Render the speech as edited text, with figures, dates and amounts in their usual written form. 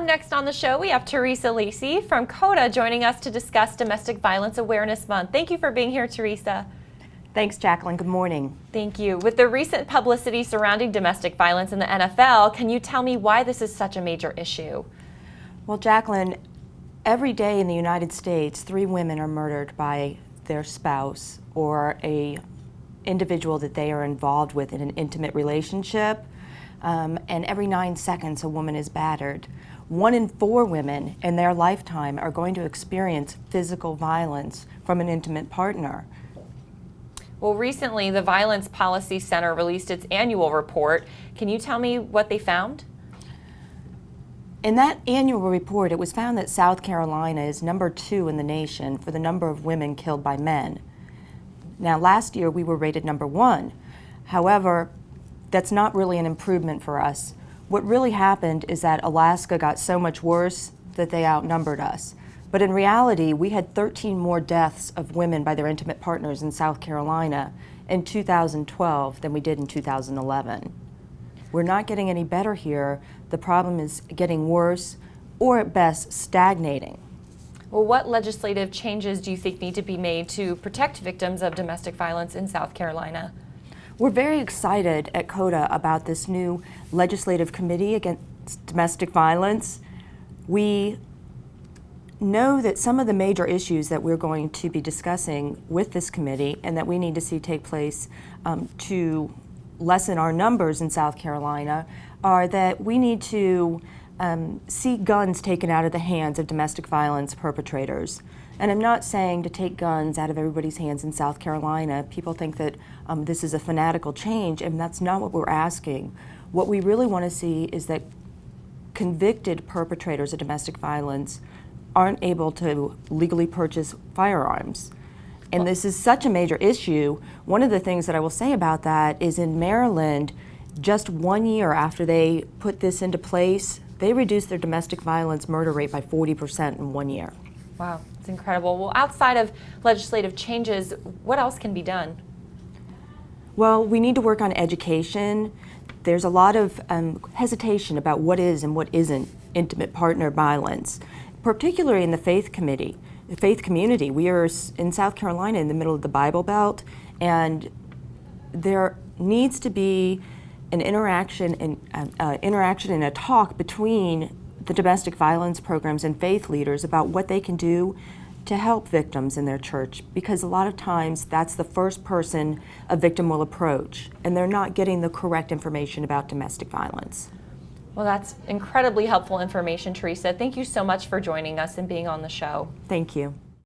Up next on the show, we have Theresa Lacey from CODA joining us to discuss Domestic Violence Awareness Month. Thank you for being here, Theresa. Thanks, Jacqueline. Good morning. Thank you. With the recent publicity surrounding domestic violence in the NFL, can you tell me why this is such a major issue? Well, Jacqueline, every day in the United States, 3 women are murdered by their spouse or a individual that they are involved with in an intimate relationship. And every 9 seconds, a woman is battered. 1 in 4 women in their lifetime are going to experience physical violence from an intimate partner. Well, recently, the Violence Policy Center released its annual report. Can you tell me what they found? In that annual report, it was found that South Carolina is number 2 in the nation for the number of women killed by men. Now, last year, we were rated number 1. However, that's not really an improvement for us. What really happened is that Alaska got so much worse that they outnumbered us. But in reality, we had 13 more deaths of women by their intimate partners in South Carolina in 2012 than we did in 2011. We're not getting any better here. The problem is getting worse, or at best, stagnating. Well, what legislative changes do you think need to be made to protect victims of domestic violence in South Carolina? We're very excited at CODA about this new legislative committee against domestic violence. We know that some of the major issues that we're going to be discussing with this committee and that we need to see take place to lessen our numbers in South Carolina are that we need to see guns taken out of the hands of domestic violence perpetrators. And I'm not saying to take guns out of everybody's hands in South Carolina. People think that this is a fanatical change, and that's not what we're asking. What we really want to see is that convicted perpetrators of domestic violence aren't able to legally purchase firearms. And this is such a major issue. One of the things that I will say about that is in Maryland, just 1 year after they put this into place, they reduced their domestic violence murder rate by 40% in 1 year. Wow, it's incredible. Well, outside of legislative changes, what else can be done? Well, we need to work on education. There's a lot of hesitation about what is and what isn't intimate partner violence, particularly in the faith community. We are in South Carolina in the middle of the Bible Belt, and there needs to be an interaction and a talk between the domestic violence programs and faith leaders about what they can do to help victims in their church, because a lot of times that's the first person a victim will approach, and they're not getting the correct information about domestic violence. Well, that's incredibly helpful information, Theresa. Thank you so much for joining us and being on the show. Thank you.